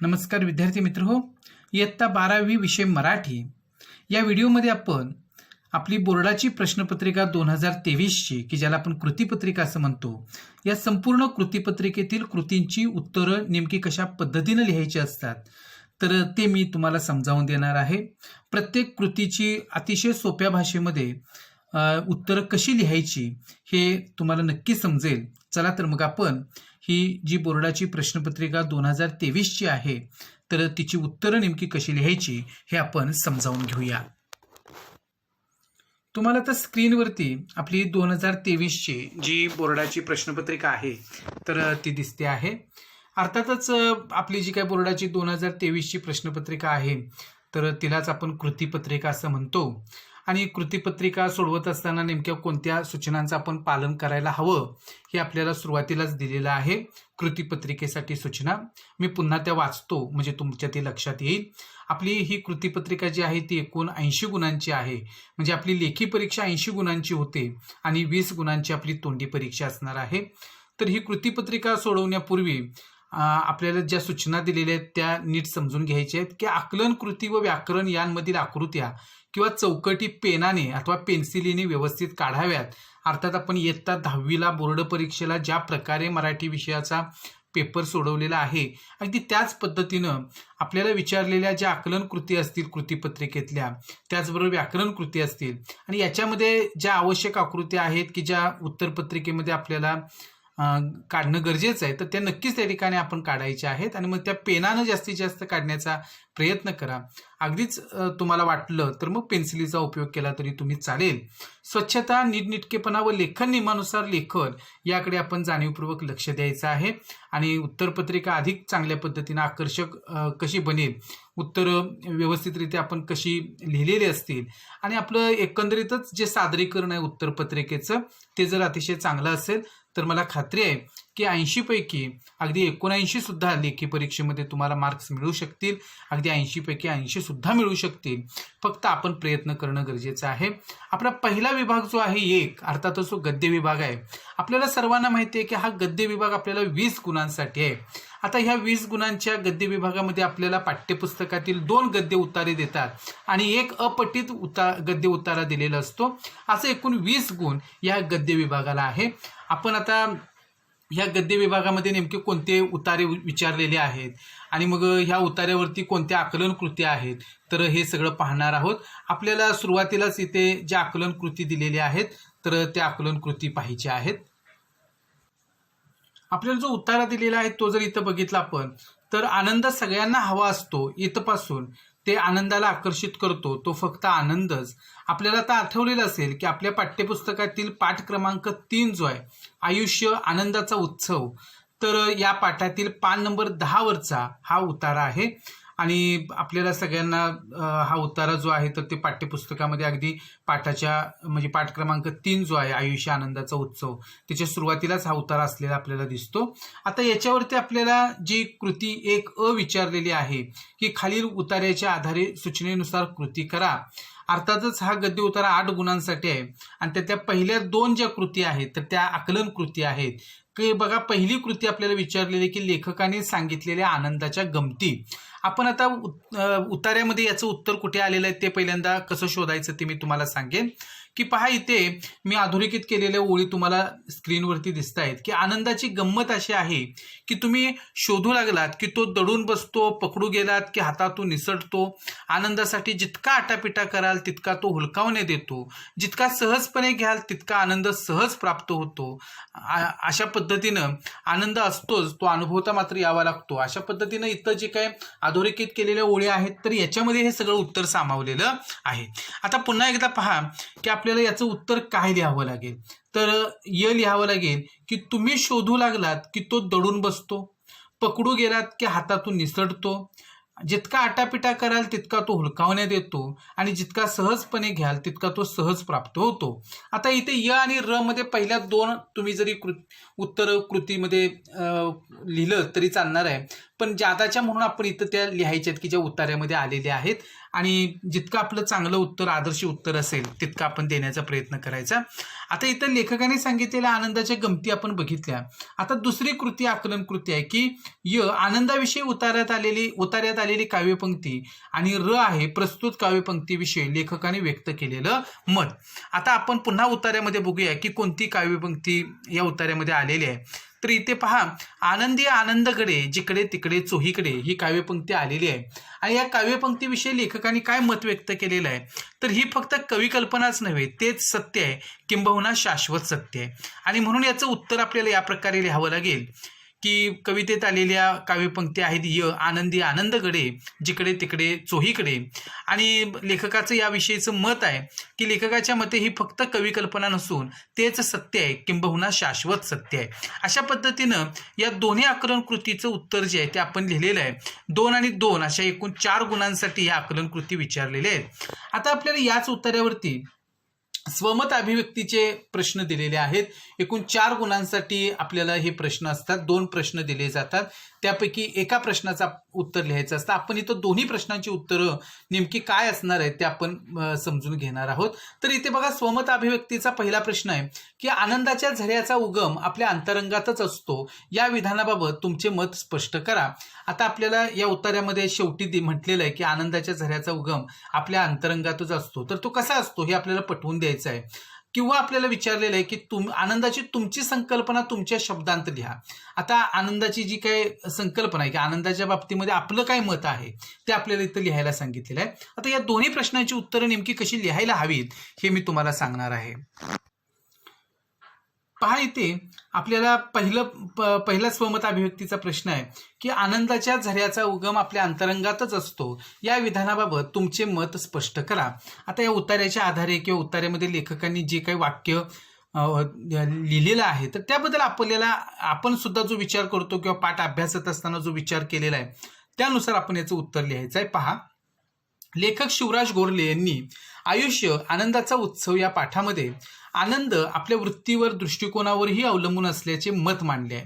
नमस्कार विद्यार्थी मित्रहो, इयत्ता 12वी विषय मराठी या व्हिडिओमध्ये आपण आपली बोर्डाची प्रश्नपत्रिका 2023ची की ज्याला आपण कृतीपत्रिका असं म्हणतो, या संपूर्ण कृतीपत्रिकेतील कृतींची उत्तरं नेमकी कशा पद्धतीने लिहायची असतात तर ते मी तुम्हाला समजावून देणार आहे। प्रत्येक कृतीची अतिशय सोप्या भाषेमध्ये उत्तरं कशी लिहायची हे तुम्हाला नक्की समजेल। चला तर मग आपण ही जी बोर्डाची प्रश्नपत्रिका 2023ची आहे तर तिची उत्तरं नेमकी कशी लिहायची हे आपण समजावून घेऊया। तुम्हाला तर स्क्रीनवरती आपली 2023ची जी बोर्डाची प्रश्नपत्रिका आहे तर ती दिसते आहे। अर्थातच आपली जी काय बोर्डाची 2023ची प्रश्नपत्रिका आहे तर तिलाच आपण कृतीपत्रिका असं म्हणतो। आणि कृतीपत्रिका सोडवत असताना नेमक्या कोणत्या सूचनांचं आपण पालन करायला हवं हे आपल्याला सुरुवातीलाच दिलेलं आहे। कृतीपत्रिकेसाठी सूचना मी पुन्हा त्या वाचतो म्हणजे तुमच्या ते लक्षात येईल। आपली ही कृतीपत्रिका जी आहे ती एकूण 80 गुणांची आहे, म्हणजे आपली लेखी परीक्षा 80 गुणांची होते आणि 20 गुणांची आपली तोंडी परीक्षा असणार आहे। तर ही कृतीपत्रिका सोडवण्यापूर्वी आपल्याला ज्या सूचना दिलेल्या आहेत त्या नीट समजून घ्यायच्या आहेत की आकलन कृती व व्याकरण यांमधील आकृत्या किंवा चौकटी पेनाने अथवा पेन्सिलीने व्यवस्थित काढाव्यात। अर्थात आपण इयत्ता 10वीला बोर्ड परीक्षेला ज्या प्रकारे मराठी विषयाचा पेपर सोडवलेला आहे अगदी त्याच पद्धतीनं आपल्याला विचारलेल्या ज्या आकलन कृती असतील कृतीपत्रिकेतल्या, त्याचबरोबर व्याकरण कृती असतील आणि याच्यामध्ये ज्या आवश्यक आकृत्या आहेत की ज्या उत्तरपत्रिकेमध्ये आपल्याला काढणं गरजेचं आहे तर त्या नक्कीच त्या ठिकाणी आपण काढायच्या आहेत आणि मग त्या पेनानं जास्तीत जास्त काढण्याचा प्रयत्न करा। अगदीच तुम्हाला वाटलं तर मग पेन्सिलीचा उपयोग केला तरी तुम्ही चालेल। स्वच्छता, नीटनेटकेपणा व लेखन नियमानुसार लेखन याकडे आपण जाणीवपूर्वक लक्ष द्यायचं आहे आणि उत्तरपत्रिका अधिक चांगल्या पद्धतीने आकर्षक कशी बनेल, उत्तर व्यवस्थितरित्या आपण कशी लिहिलेली असतील आणि आपलं एकंदरीतच जे सादरीकरण आहे उत्तरपत्रिकेचं ते जर अतिशय चांगलं असेल तर मला खात्री आहे की 80 पैकी अगदी 79 सुद्धा लेखी परीक्षेमध्ये तुम्हाला मार्क्स मिळू शकतील, अगदी 80 पैकी 80 सुद्धा मिळू शकतील। फक्त आपण प्रयत्न करणं गरजेचं आहे। आपला पहिला विभाग जो आहे एक अर्थातच तो गद्य विभाग आहे। आपल्याला सर्वांना माहिती आहे की हा गद्य विभाग आपल्याला 20 गुणांसाठी आहे। आता ह्या 20 गुणांच्या गद्य विभागामध्ये आपल्याला पाठ्यपुस्तकातील 2 गद्य उतारे देतात आणि एक अपठित गद्य उतारा दिलेला असतो। असं एकूण 20 गुण या गद्य विभागाला आहे। आपण आता ह्या गद्य विभागामध्ये नेमके कोणते उतारे विचारलेले आहेत आणि मग ह्या उतार्यावरती कोणत्या आकलन कृती आहेत तर हे सगळं पाहणार आहोत। आपल्याला सुरुवातीलाच इथे ज्या आकलन कृती दिलेल्या आहेत तर त्या आकलन कृती पाहायच्या आहेत। आपल्याला जो उतारा दिलेला आहे तो जर इथं बघितला आपण तर आनंद सगळ्यांना हवा असतो, इथपासून ते आनंदाला आकर्षित करतो तो फक्त आनंदच। आपल्याला आता आठवलेलं असेल की आपल्या पाठ्यपुस्तकातील पाठ क्रमांक 3 जो आहे आयुष्य आनंदाचा उत्सव, तर या पाठातील पान नंबर 10 वरचा हा उतारा आहे आणि आपल्याला सगळ्यांना हा उतारा जो आहे तर ते पाठ्यपुस्तकामध्ये अगदी पाठाच्या म्हणजे पाठ क्रमांक 3 जो आहे आयुष्य आनंदाचा उत्सव त्याच्या सुरुवातीलाच हा उतारा असलेला आपल्याला दिसतो। आता याच्यावरती आपल्याला जी कृती 1 विचारलेली आहे की खालील उतार्याच्या आधारे सूचनेनुसार कृती करा। अर्थातच हा गद्य उतारा 8 गुणांसाठी आहे आणि त्याच्या पहिल्या 2 ज्या कृती आहेत तर त्या आकलन कृती आहेत की बघा, पहिली कृती आपल्याला विचारलेली की लेखकाने सांगितलेल्या आनंदाच्या गमती। आपण आता उतार्यामध्ये याचं उत्तर कुठे आलेलं आहे ते पहिल्यांदा कसं शोधायचं ते मी तुम्हाला सांगेन की पहा, इथे मी अधोरेखित केलेल्या ओळी तुम्हाला स्क्रीनवरती दिसत आहेत की आनंदाची गंमत अशी आहे की तुम्ही शोधू लागलात की तो दडून बसतो, पकडू गेलात की हातातून निसटतो, आनंदासाठी जितका आटापिटा कराल तितका तो हुलकावणे देतो, जितका सहजपणे घ्याल तितका आनंद सहज प्राप्त होतो। अशा पद्धतीनं आनंद असतोच, तो अनुभवता मात्र यावा लागतो। अशा पद्धतीनं इथं जे काय अधोरेखित केलेल्या ओळी आहेत तर याच्यामध्ये हे सगळं उत्तर सामावलेलं आहे। आता पुन्हा एकदा पहा की आपल्याला याचं उत्तर काय लिहावं लागेल तर लिहावं लागेल की तुम्ही शोधू लागलात की तो दडून बसतो, पकडू गेलात की हातातून निसटतो, जितका आटापिटा कराल तितका तो हुलकावण्यात येतो आणि जितका सहजपणे घ्याल तितका तो सहज प्राप्त होतो। आता इथे आणि र मध्ये पहिल्या 2 तुम्ही जरी उत्तर कृतीमध्ये लिहिलं तरी चालणार आहे, पण जादाच्या म्हणून आपण इथं त्या लिहायच्या आहेत की ज्या उतार्यामध्ये आलेल्या आहेत आणि जितकं आपलं चांगलं उत्तर आदर्श उत्तर असेल तितकं आपण देण्याचा प्रयत्न करायचा. आता इथं लेखकाने सांगितलेल्या आनंदाच्या गमती आपण बघितल्या. आता दुसरी कृती आकलन कृती आहे की आनंदाविषयी उतार्यात आलेली काव्यपंक्ती आणि आहे प्रस्तुत काव्यपंक्तीविषयी लेखकाने व्यक्त केलेलं मत. आता आपण पुन्हा उतार्यामध्ये बघूया की कोणती काव्यपंक्ती या उतार्यामध्ये आलेली आहे. तर इथे पहा, आनंदी आनंदगडे जिकडे तिकडे चोहीकडे ही काव्यपंक्ती आलेली आहे. आणि या काव्यपंक्तीविषयी लेखकाने काय मत व्यक्त केलेलं आहे, तर ही फक्त कविकल्पनाच नव्हे, तेच सत्य आहे, किंबहुना शाश्वत सत्य आहे. आणि म्हणून याचं उत्तर आपल्याला या प्रकारे लिहावं लागेल की कवितेत आलेल्या काव्यपंक्ती आहेत आनंदी आनंदगडे जिकडे तिकडे चोहीकडे. आणि लेखकाचं याविषयीचं मत आहे की लेखकाच्या मते ही फक्त कविकल्पना नसून तेच सत्य आहे, किंबहुना शाश्वत सत्य आहे. अशा पद्धतीनं या दोन्ही आकलन कृतीचं उत्तर जे आहे ते आपण लिहिलेलं आहे. 2 आणि 2 अशा एकूण 4 गुणांसाठी या आकलन कृती विचारलेल्या आहेत. आता आपल्याला याच उत्तरावरती स्वमत अभिव्यक्तीचे प्रश्न दिलेले आहेत. एकूण 4 गुणांसाठी आपल्याला हे प्रश्न असतात. 2 प्रश्न दिले जातात, त्यापैकी एका प्रश्नाचा उत्तर लिहायचं असतं. आपण इथं दोन्ही प्रश्नांची उत्तरं नेमकी काय असणार आहेत ते आपण समजून घेणार आहोत. तर इथे बघा, स्वमत अभिव्यक्तीचा पहिला प्रश्न आहे की आनंदाच्या झऱ्याचा उगम आपल्या अंतरंगातच असतो, या विधानाबाबत तुमचे मत स्पष्ट करा. आता आपल्याला या उत्तरामध्ये शेवटी म्हटलेलं आहे की आनंदाच्या झऱ्याचा उगम आपल्या अंतरंगातच असतो. तर तो कसा असतो हे आपल्याला पटवून द्यायचं आहे. किंवा आपल्याला विचारलेलं आहे की आनंदाची तुमची संकल्पना तुमच्या शब्दांत लिहा. आता आनंदाची जी काही संकल्पना आहे की आनंदाच्या बाबतीमध्ये आपलं काय मत आहे ते आपल्याला इथं लिहायला सांगितलेलं आहे. आता या दोन्ही प्रश्नांची उत्तरं नेमकी कशी लिहायला हवीत हे मी तुम्हाला सांगणार आहे. पहा, इथे आपल्याला पहिला स्वमत अभिव्यक्तीचा प्रश्न आहे की आनंदाच्या झऱ्याचा उगम आपल्या अंतरंगातच असतो, या विधानाबाबत तुमचे मत स्पष्ट करा. आता या उतार्याच्या आधारे किंवा उतार्यामध्ये लेखकांनी जे काही वाक्य लिहिलेलं आहे तर त्याबद्दल आपण सुद्धा जो विचार करतो किंवा पाठ अभ्यासत असताना जो विचार केलेला आहे त्यानुसार आपण याचं उत्तर लिहायचं आहे. पहा, लेखक शिवराज गोरले यांनी आयुष्य आनंदाचा उत्सव या पाठामध्ये आनंद आपल्या वृत्तीवर दृष्टिकोनावरही अवलंबून असल्याचे मत मांडले आहे.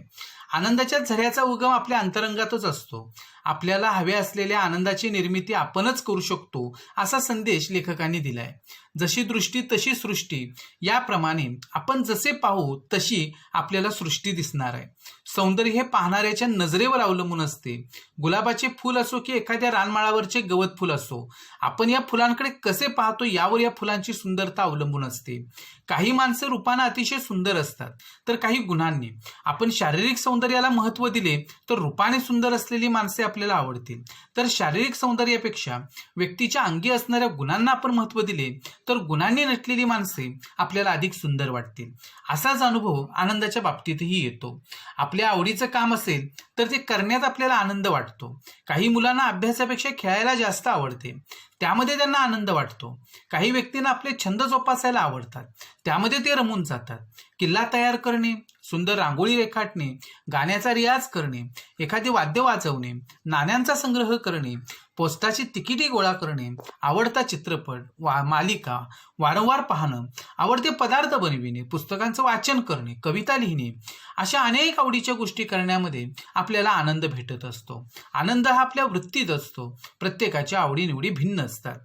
आनंदाच्या झऱ्याचा उगम आपल्या अंतरंगातच असतो, आपल्याला हव्या असलेल्या आनंदाची निर्मिती आपणच करू शकतो असा संदेश लेखकांनी दिलाय. जशी दृष्टी तशी सृष्टी, याप्रमाणे आपण जसे पाहू तशी आपल्याला सृष्टी दिसणार आहे. सौंदर्य हे पाहणाऱ्याच्या नजरेवर अवलंबून असते. गुलाबाचे फूल असो की एखाद्या रानमाळावरचे गवत फूल असो, आपण या फुलांकडे कसे पाहतो यावर या फुलांची सुंदरता अवलंबून असते. काही माणसं रूपाने अतिशय सुंदर असतात तर काही गुणांनी. आपण शारीरिक सौंदर्याला महत्त्व दिले तर रूपाने सुंदर असलेली माणसे आपल्याला आवडतील, तर शारीरिक सौंदर्यापेक्षा व्यक्तीच्या अंगी असणाऱ्या गुणांना आपण महत्त्व दिले तर गुणांनी नटलेली माणसे आपल्याला अधिक सुंदर वाटतील. असाच अनुभव आनंदाच्या बाबतीतही येतो. आपल्या आवडीचं काम असेल तर ते करण्यात आपल्याला आनंद वाटतो. काही मुलांना अभ्यासापेक्षा खेळायला जास्त आवडते, त्यामध्ये त्यांना आनंद वाटतो. काही व्यक्तींना आपले छंद जोपासायला आवडतात, त्यामध्ये ते रमून जातात. किल्ला तयार करणे, सुंदर रांगोळी रेखाटणे, गाण्याचा रियाज करणे, एखादे वाद्य वाजवणे, नाण्यांचा संग्रह करणे, पोस्टाची तिकिटे गोळा करणे, आवडता चित्रपट मालिका वारंवार पाहणं, आवडते पदार्थ बनविणे, पुस्तकांचं वाचन करणे, कविता लिहिणे, अशा अनेक आवडीच्या गोष्टी करण्यामध्ये आपल्याला आनंद भेटत असतो. आनंद हा आपल्या वृत्तीत असतो. प्रत्येकाच्या आवडीनिवडी भिन्न असतात.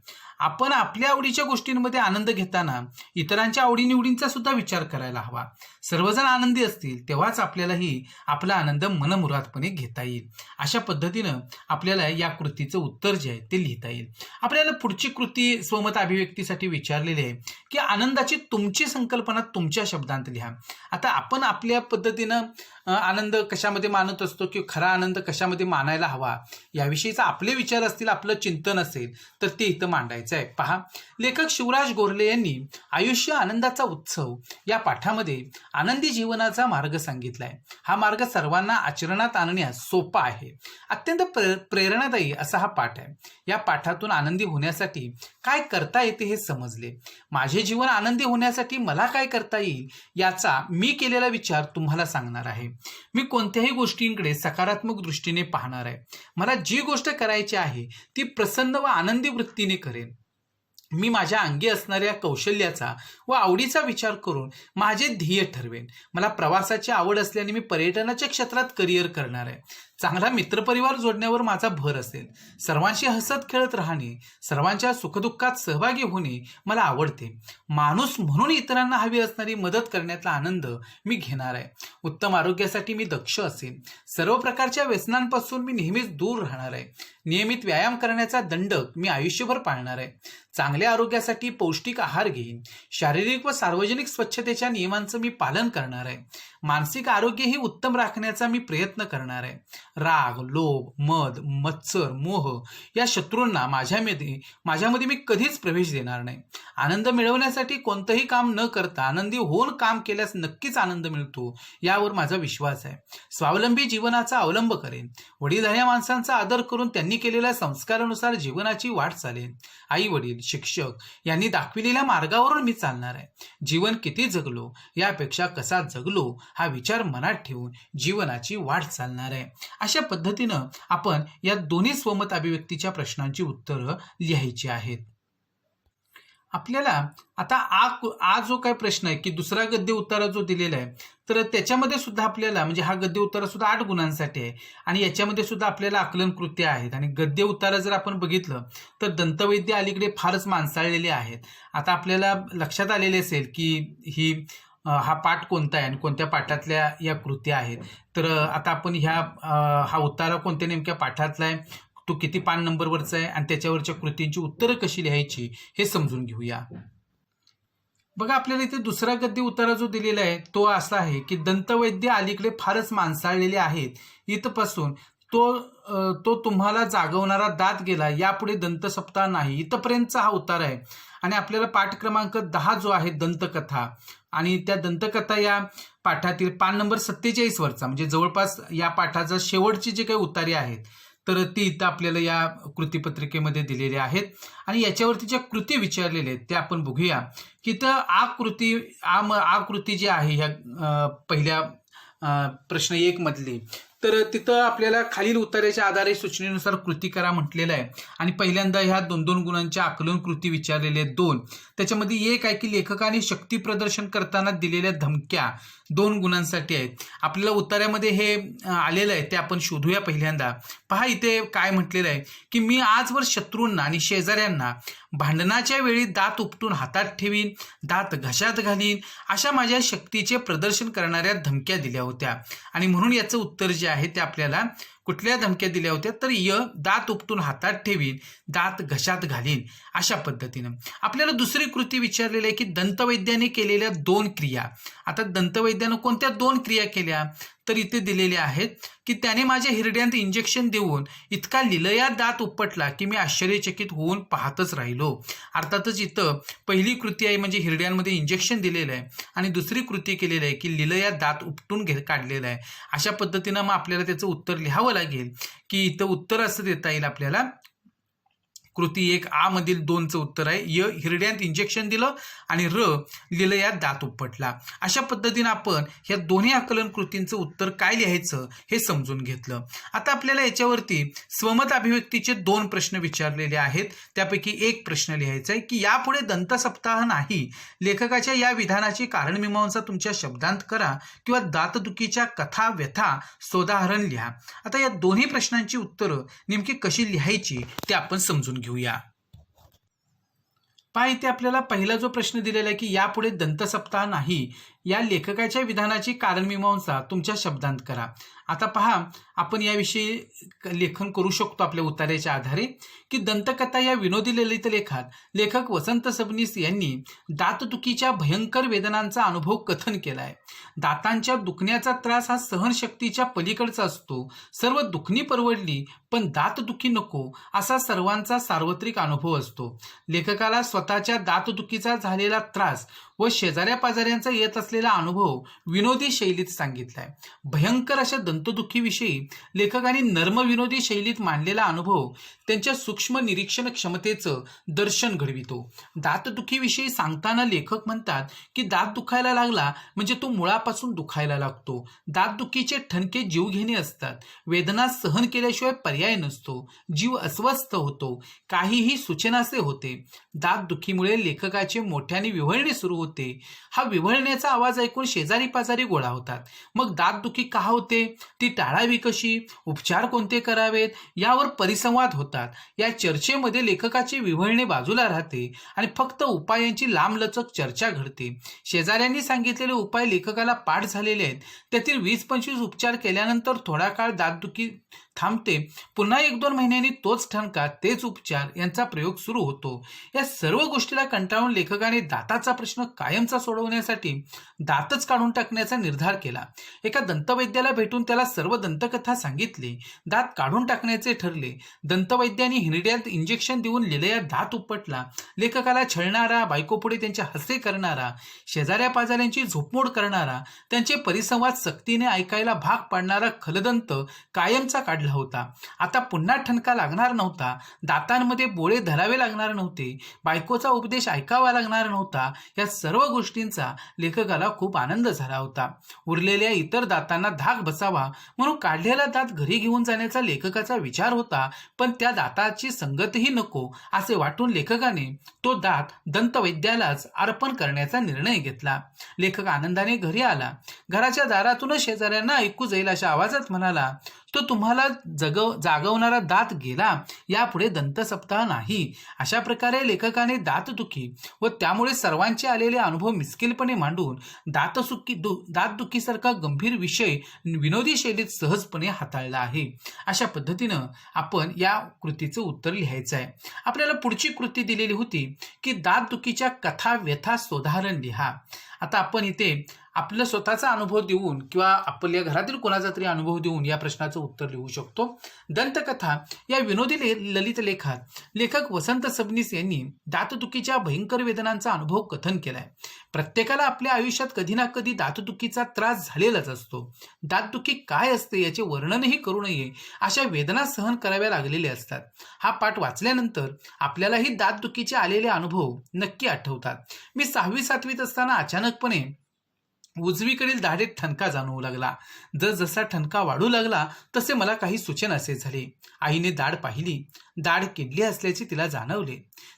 आपण आपल्या आवडीच्या गोष्टींमध्ये आनंद घेताना इतरांच्या आवडीनिवडींचा सुद्धा विचार करायला हवा. सर्वजण आनंदी असतील तेव्हाच आपल्यालाही आपला आनंद मनमुरादपणे घेता येईल. अशा पद्धतीनं आपल्याला या कृतीचं उत्तर जे आहे ते लिहिता येईल. आपल्याला पुढची कृती स्वमत अभिव्यक्तीसाठी विचारलेली आहे की आनंदाची तुमची संकल्पना तुमच्या शब्दांत लिहा. आता आपण आपल्या पद्धतीनं आनंद कशामध्ये मानत असतो की खरा आनंद कशामध्ये मानायला हवा याविषयीचा आपले विचार असतील, आपलं चिंतन असेल तर ते इथं मांडायचं आहे. पहा, लेखक शिवराज गोरले यांनी आयुष्य आनंदाचा उत्सव या पाठामध्ये आनंदी जीवनाचा मार्ग सांगितलाय. हा मार्ग सर्वांना आचरणात आणण्यास सोपा आहे. अत्यंत प्रेरणादायी असा हा पाठ आहे. या पाठातून आनंदी होण्यासाठी काय करता येते हे समजले. माझे जीवन आनंदी होण्यासाठी मला काय करता येईल याचा मी केलेला विचार तुम्हाला सांगणार आहे. मी कोणत्याही गोष्टींकडे सकारात्मक दृष्टीने पाहणार आहे. मला जी गोष्ट करायची आहे ती प्रसन्न व आनंदी वृत्तीने करेन. मी माझ्या अंगी असणाऱ्या कौशल्याचा व आवडीचा विचार करून माझे ध्येय ठरवेन. मला प्रवासाची आवड असल्याने मी पर्यटनाच्या क्षेत्रात करिअर करणार आहे. चांगला मित्रपरिवार जोडण्यावर माझा भर असेल. सर्वांशी हसत खेळत राहणे, सर्वांच्या सुखदुःखात सहभागी होणे मला आवडते. माणूस म्हणून इतरांना हवी असणारी मदत करण्यातला आनंद मी घेणार आहे. उत्तम आरोग्यासाठी मी दक्ष असेन. सर्व प्रकारच्या व्यसनांपासून मी नेहमीच दूर राहणार आहे. नियमित व्यायाम करण्याचा दंडक मी आयुष्यभर पाळणार आहे. चांगल्या आरोग्यासाठी पौष्टिक आहार घेईन. शारीरिक व सार्वजनिक स्वच्छतेच्या नियमांचं मी पालन करणार आहे. मानसिक आरोग्यही उत्तम राखण्याचा मी प्रयत्न करणार आहे. राग, लोभ, मद, मत्सर, मोह या शत्रूंना माझ्यामध्ये मी कधीच प्रवेश देणार नाही. आनंद मिळवण्यासाठी कोणतंही काम न करता आनंदी होऊन काम केल्यास नक्कीच आनंद मिळतो, यावर माझा विश्वास आहे. स्वावलंबी जीवनाचा अवलंब करेन. वडीलधाऱ्या माणसांचा आदर करून त्यांनी केलेल्या संस्कारानुसार जीवनाची वाट चालेन. आई वडील, शिक्षक यांनी दाखविलेल्या मार्गावरून मी चालणार आहे. जीवन किती जगलो यापेक्षा कसा जगलो हा विचार मनात ठेवून जीवनाची वाट चालणार आहे. अशा पद्धतीनं आपण या दोन्ही स्वमत अभिव्यक्तीच्या प्रश्नांची उत्तरं लिहायची आहेत. आपल्याला आता आ जो काय प्रश्न आहे की दुसरा गद्य उत्तरा जो दिलेला आहे, तर त्याच्यामध्ये सुद्धा आपल्याला म्हणजे हा गद्य उत्तरा सुद्धा 8 गुणांसाठी आहे आणि याच्यामध्ये सुद्धा आपल्याला आकलन कृत्य आहेत. आणि गद्य उत्तरा जर आपण बघितलं तर दंतवैद्य अलीकडे फारच माणसाळलेले आहेत. आता आपल्याला लक्षात आलेले असेल की हा पाठ कोणता आहे आणि कोणत्या पाठातल्या या कृत्या आहेत. तर आता आपण हा उत्तारा कोणत्या नेमक्या पाठातला आहे, तो किती पान नंबरवरचा आहे आणि त्याच्यावरच्या कृतींची उत्तरं कशी लिहायची हे समजून घेऊया. बघा, आपल्याला इथे दुसरा गद्य उत्तरा जो दिलेला आहे तो असा आहे की दंतवैद्य अलीकडे फारच माणसाळलेले आहेत. इथपासून तो तुम्हाला जागवणारा दात गेला, यापुढे दंतसप्ताह नाही, इथपर्यंतचा हा उत्तर आहे. आणि आपल्याला पाठ क्रमांक 10 जो आहे दंतकथा, आणि त्या दंतकथा या पाठातील पान नंबर 47 वरचा म्हणजे जवळपास या पाठाचा शेवटची जे काही उतारे आहेत तर ती इथं आपल्याला या कृतीपत्रिकेमध्ये दिलेले आहेत. आणि याच्यावरती ज्या कृती विचारलेल्या आहेत त्या आपण बघूया. की तर आकृती जी आहे ह्या पहिल्या प्रश्न 1 मधली, तर तिथं आपल्याला खालील उत्तराच्या आधारे सूचनेनुसार कृती करा म्हटलेलं आहे. आणि पहिल्यांदा ह्या 2-2 गुणांच्या आकलन कृती विचारलेले आहेत 2. त्याच्यामध्ये एक आहे की लेखकाने शक्ती प्रदर्शन करताना दिलेल्या धमक्या 2 गुणांसाठी आहेत. आपल्याला उत्तरामध्ये हे आलेलं आहे ते आपण शोधूया. पहिल्यांदा पहा, इथे काय म्हटलेलं आहे की मी आजवर शत्रूंना आणि शेजाऱ्यांना भांडणाच्या वेळी दात उपटून हातात ठेवीन, दात घशात घालीन, अशा माझ्या शक्तीचे प्रदर्शन करणाऱ्या धमक्या दिल्या होत्या. आणि म्हणून याचं उत्तर जे आहे ते आपल्याला कुठल्या धमक्या दिल्या होत्या तर दात उपटून हातात ठेवीन, दात घशात घालीन, अशा पद्धतीनं. आपल्याला दुसरी कृती विचारलेली आहे की दंतवैद्याने केलेल्या 2 क्रिया. आता दंतवैद्यानं कोणत्या 2 क्रिया केल्या तर इथे दिलेल्या आहेत की त्याने माझ्या हिरड्यांत इंजेक्शन देऊन इतका लिलया दात उपटला की मी आश्चर्यचकित होऊन पाहतच राहिलो. अर्थातच इथं पहिली कृती आहे म्हणजे हिरड्यांमध्ये इंजेक्शन दिलेलं आहे आणि दुसरी कृती केलेली आहे की लिलया दात उपटून काढलेला आहे. अशा पद्धतीनं मग आपल्याला त्याचं उत्तर लिहावं लागेल की इथं उत्तर असं देता येईल आपल्याला. कृती 1 आ मधील 2चं उत्तर आहे हिरड्यांत इंजेक्शन दिलं आणि लिलयात दात उपटला. अशा पद्धतीने आपण ह्या दोन्ही आकलन कृतींचं उत्तर काय लिहायचं हे समजून घेतलं. आता आपल्याला याच्यावरती स्वमत अभिव्यक्तीचे 2 प्रश्न विचारलेले आहेत. त्यापैकी एक प्रश्न लिहायचा आहे की यापुढे दंतसप्ताह नाही, लेखकाच्या या विधानाची कारणमीमांसा तुमच्या शब्दांत करा किंवा दातदुखीच्या कथा व्यथा सोदाहरण लिहा. आता या दोन्ही प्रश्नांची उत्तरं नेमकी कशी लिहायची ते आपण समजून घेऊया. पहा, इथे आपल्याला पहिला जो प्रश्न दिलेला आहे की यापुढे दंतसप्ताह नाही, या लेखकाच्या विधानाची कारणमीमांसा तुमच्या शब्दांत करा. आता पहा, आपण याविषयी लेखन करू शकतो आपल्या उत्तराच्या आधारे की दंतकथा या विनोदी ललित लेखात लेखक वसंत सबनीस यांनी दातदुखीच्या भयंकर वेदनांचा अनुभव कथन केला आहे. दातांच्या दुखण्याचा त्रास हा सहनशक्तीच्या पलीकडचा असतो. सर्व दुखणी परवडली पण दातदुखी नको असा सर्वांचा सार्वत्रिक अनुभव असतो. लेखकाला स्वतःच्या दातदुखीचा झालेला त्रास व शेजाऱ्या पाजाऱ्यांचा येत असलेला अनुभव विनोदी शैलीत सांगितलाय. भयंकर अशा दंतदुखीविषयी लेखकाने नर्म विनोदी शैलीत मांडलेला अनुभव त्यांच्या सूक्ष्म निरीक्षण क्षमतेचं दर्शन घडवितो. दातदुखीविषयी सांगताना लेखक म्हणतात की दात दुखायला लागला म्हणजे तो मुळापासून दुखायला लागतो. दातदुखीचे ठणके जीवघेणे असतात. वेदना सहन केल्याशिवाय पर्याय नसतो. जीव अस्वस्थ होतो. काहीही सुचेनासे होते. दातदुखीमुळे लेखकाचे मोठ्याने विव्हळणे सुरू होते. हा विव्हळण्याचा आवाज आवाज ऐकून शेजारी पाजारी गोळा होतात. मग दातदुखी का होते, ती टाळावी कशी, उपचार कोणते करावेत, यावर परिसंवाद होतात. या चर्चेमध्ये लेखकाची विव्हळणे बाजूला राहते आणि फक्त उपायांची लांबलचक चर्चा घडते. शेजाऱ्यांनी सांगितलेले उपाय लेखकाला पाठ झालेले आहेत. त्यातील 20-25 उपचार केल्यानंतर थोडा काळ दातदुखी थांबते. पुन्हा 1-2 महिन्यांनी तोच ठणका, तेच उपचार यांचा प्रयोग सुरू होतो. या सर्व गोष्टीला कंटाळून लेखकाने दाताचा प्रश्न कायमचा सोडवण्यासाठी दातच काढून टाकण्याचा निर्धार केला. एका दंतवैद्याला भेटून त्याला सर्व दंतकथा सांगितली. दात काढून टाकण्याचे ठरले. दंतवैद्याने हिरड्यात इंजेक्शन देऊन लिलयात दात उपटला. लेखकाला छळणारा, बायकोपुढे त्यांचे हसे करणारा, शेजाऱ्या पाजाऱ्यांची झोपमोड करणारा, त्यांचे परिसंवाद सक्तीने ऐकायला भाग पाडणारा खलदंत कायमचा काढला होता. आता पुन्हा ठणका लागणार नव्हता. दातांमध्ये बोळे धरावे लागणार नव्हते. बायकोचा उपदेश ऐकावा लागणार नव्हता. या सर्व गोष्टींचा लेखकाला खूप आनंद झाला होता. उरलेल्या इतर दातांना धाक बसावा म्हणून काढलेला दात घरी घेऊन जाण्याचा लेखकाचा विचार होता. पण त्या दाताची संगतही नको असे वाटून लेखकाने तो दात दंतवैद्यालाच अर्पण करण्याचा निर्णय घेतला. लेखक आनंदाने घरी आला. घराच्या दारातूनच शेजाऱ्यांना ऐकू जाईल अशा आवाजात म्हणाला, तो तुम्हाला जागवणारा दात गेला, यापुढे दंतसप्ताह नाही. अशा प्रकारे लेखकाने दातदुखी व त्यामुळे सर्वांचे आलेले अनुभव मिस्किलपणे मांडून दातदुखीसारखा गंभीर विषय विनोदी शैलीत सहजपणे हाताळला आहे. अशा पद्धतीनं आपण या कृतीचं उत्तर लिहायचं आहे. आपल्याला पुढची कृती दिलेली होती की दातदुखीच्या कथा व्यथा सोदाहरण लिहा. आता आपण इथे आपला स्वतःचा अनुभव देऊन किंवा आपल्या घरातील कोणाचा तरी अनुभव देऊन या प्रश्नाचं उत्तर लिहू शकतो. दंतकथा या विनोदी ललित लेखात लेखक वसंत सबनीस यांनी दातदुखीच्या भयंकर वेदनांचा अनुभव कथन केलाय. प्रत्येकाला आपल्या आयुष्यात कधी ना कधी दातदुखीचा त्रास झालेलाच असतो. दातदुखी काय असते याचे वर्णनही करू नये अशा वेदना सहन कराव्या लागलेल्या असतात. हा पाठ वाचल्यानंतर आपल्यालाही दातदुखीचे आलेले अनुभव नक्की आठवतात. मी 6वी-7वीत असताना अचानकपणे उजवीकडील दाढेत ठणका जाणवू लागला. जसा ठणका वाढू लागला तसे मला काही सुचेनासे झाले. आईने दाढ पाहिली. दाढ किडली असल्याचे तिला जाणवले.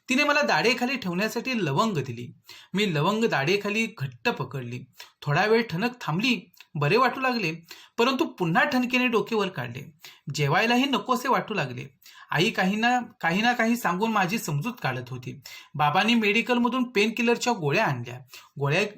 तिने मला दाढेखाली ठेवण्यासाठी लवंग दिली. मी लवंग दाढेखाली घट्ट पकडली. थोडा वेळ ठणक थांबली. बरे वाटू लागले. परंतु पुन्हा ठणकेने डोके वर काढले. जेवायलाही नकोसे वाटू लागले. आई काही ना काही सांगून माझी समजूत काढत होती. बाबांनी मेडिकलमधून पेन किलरच्या गोळ्या आणल्या.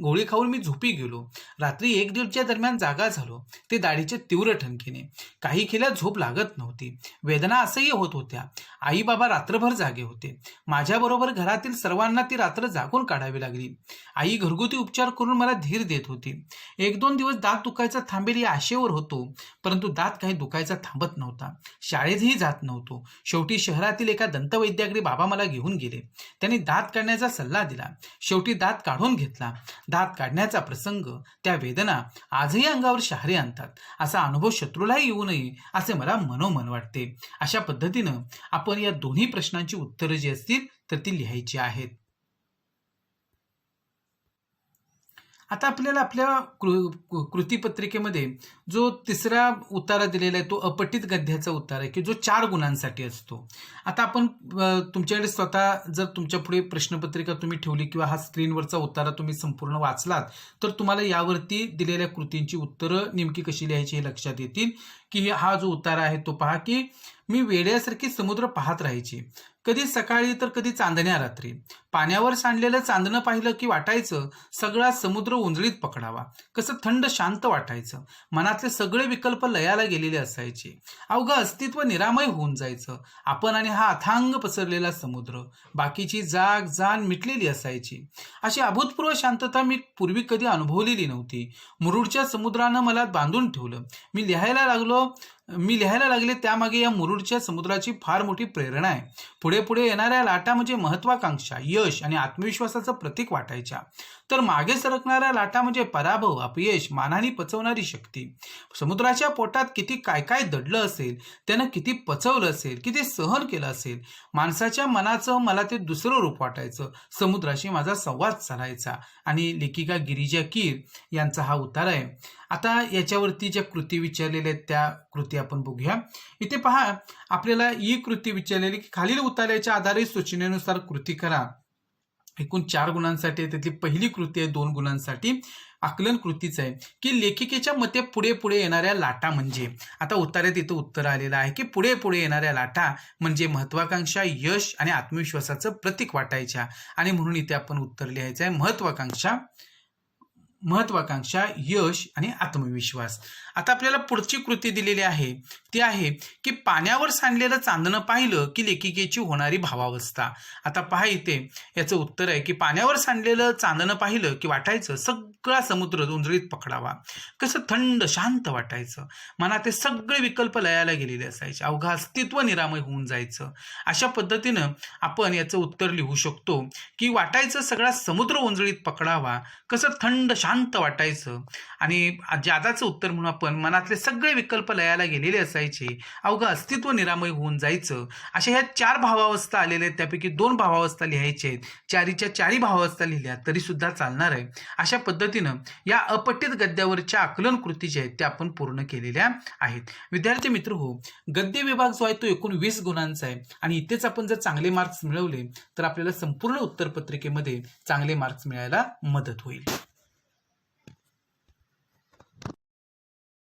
गोळी खाऊन मी झोपी गेलो. रात्री 1-1:30च्या दरम्यान जागा झालो. ते दाढीच्या तीव्र ठणकेने. काही केल्या झोप लागत नव्हती. वेदना असह्य होत होत्या. आई बाबा रात्रभर जागे होते. माझ्याबरोबर घरातील सर्वांना ती रात्र जागून काढावी लागली. आई घरगुती उपचार करून मला धीर देत होती. 1-2 दिवस दात दुखायचा थांबेल या आशेवर होतो. परंतु दात काही दुखायचा थांबत नव्हता. शाळेतही जात नव्हतो. शेवटी शहरातील एका दंतवैद्याकडे बाबा मला घेऊन गेले. त्यांनी दात काढण्याचा सल्ला दिला. शेवटी दात काढून घेतला. दात काढण्याचा प्रसंग, त्या वेदना आजही अंगावर शहारे आणतात. असा अनुभव शत्रूलाही येऊ नये असे मला मनोमन वाटते. अशा पद्धतीनं आपण या दोन्ही प्रश्नांची उत्तरं जी असतील तर ती लिहायची आहेत. आता आपल्याला आपल्या कृतीपत्रिकेमध्ये जो तिसरा उतारा दिलेला आहे तो अपठित गद्याचा उतारा आहे की जो 4 गुणांसाठी असतो. आता आपण तुमच्याकडे स्वतः जर तुमच्या पुढे प्रश्नपत्रिका तुम्ही ठेवली किंवा हा स्क्रीनवरचा उतारा तुम्ही संपूर्ण वाचलात तर तुम्हाला यावरती दिलेल्या कृतींची उत्तरं नेमकी कशी लिहायची हे लक्षात येतील. की हा जो उतारा आहे तो पहा की मी वेड्यासारखी समुद्र पाहत राहायची. कधी सकाळी तर कधी चांदण्या रात्री. पाण्यावर सांडलेलं चांदणं पाहिलं की वाटायचं सगळा समुद्र उंजळीत पकडावा. कसं थंड शांत वाटायचं. मनातले सगळे विकल्प लयाला गेलेले असायचे. अवघं अस्तित्व निरामय होऊन जायचं. आपण आणि हा अथांग पसरलेला समुद्र. बाकीची जाण मिटलेली असायची. अशी अभूतपूर्व शांतता मी पूर्वी कधी अनुभवलेली नव्हती. मुरुडच्या समुद्रानं मला बांधून ठेवलं. मी लिहायला लागले त्यामागे या मुरुडच्या समुद्राची फार मोठी प्रेरणा आहे. पुढे येणाऱ्या लाटा म्हणजे महत्वाकांक्षा, यश आणि आत्मविश्वासाचं प्रतीक वाटायच्या. तर मागे सरकणाऱ्या लाटा म्हणजे पराभव, अपयश, मानाने पचवणारी शक्ती. समुद्राच्या पोटात किती काय दडलं असेल, त्यानं किती पचवलं असेल, किती सहन केलं असेल. माणसाच्या मनाचं मला ते दुसरं रूप वाटायचं. समुद्राशी माझा संवाद चालायचा. आणि लेखिका गिरिजा कीर यांचा हा उतारा आहे. आता याच्यावरती ज्या कृती विचारलेल्या आहेत त्या कृती आपण बघूया. इथे पहा आपल्याला ही कृती विचारलेली की खालील उतार्याच्या आधारे सूचनेनुसार कृती करा. एकूण 4 गुणांसाठी आहे. त्यातली पहिली कृती आहे 2 गुणांसाठी. आकलन कृतीच आहे की लेखिकेच्या मते पुढे पुढे येणाऱ्या लाटा म्हणजे, आता उत्तरात इथं उत्तर आलेलं आहे की पुढे पुढे येणाऱ्या लाटा म्हणजे महत्वाकांक्षा, यश आणि आत्मविश्वासाचं प्रतीक वाटायच्या, आणि म्हणून इथे आपण उत्तर लिहायचं आहे महत्वाकांक्षा, यश आणि आत्मविश्वास. आता आपल्याला पुढची कृती दिलेली आहे ती आहे की पाण्यावर सांडलेलं चांदणं पाहिलं की लेखिकेची होणारी भावावस्था. आता पहा इथे याचं उत्तर आहे की पाण्यावर सांडलेलं चांदणं पाहिलं की वाटायचं सगळा समुद्र उंजळीत पकडावा. कसं थंड शांत वाटायचं, मनात ते सगळे विकल्प लयाला गेलेले असायचे, अवघा अस्तित्व निरामय होऊन जायचं. अशा पद्धतीनं आपण याचं उत्तर लिहू शकतो की वाटायचं सगळा समुद्र उंजळीत पकडावा, कसं थंड शांत वाटायचं, आणि जादाचं उत्तर म्हणून आपण मनातले सगळे विकल्प लयाला गेलेले असायचे, अवघं अस्तित्व निरामय होऊन जायचं. अशा ह्या 4 भावावस्था आलेल्या आहेत, त्यापैकी 2 भावावस्था लिहायच्या आहेत. 4च्या 4 भावावस्था लिहिल्या तरी सुद्धा चालणार आहे. अशा पद्धतीनं या अपठित गद्यावरच्या आकलन कृती ज्या आहेत त्या आपण पूर्ण केलेल्या आहेत. विद्यार्थी मित्र हो, गद्य विभाग जो आहे तो एकूण 20 गुणांचा आहे, आणि इथेच आपण जर चांगले मार्क्स मिळवले तर आपल्याला संपूर्ण उत्तरपत्रिकेमध्ये चांगले मार्क्स मिळायला मदत होईल.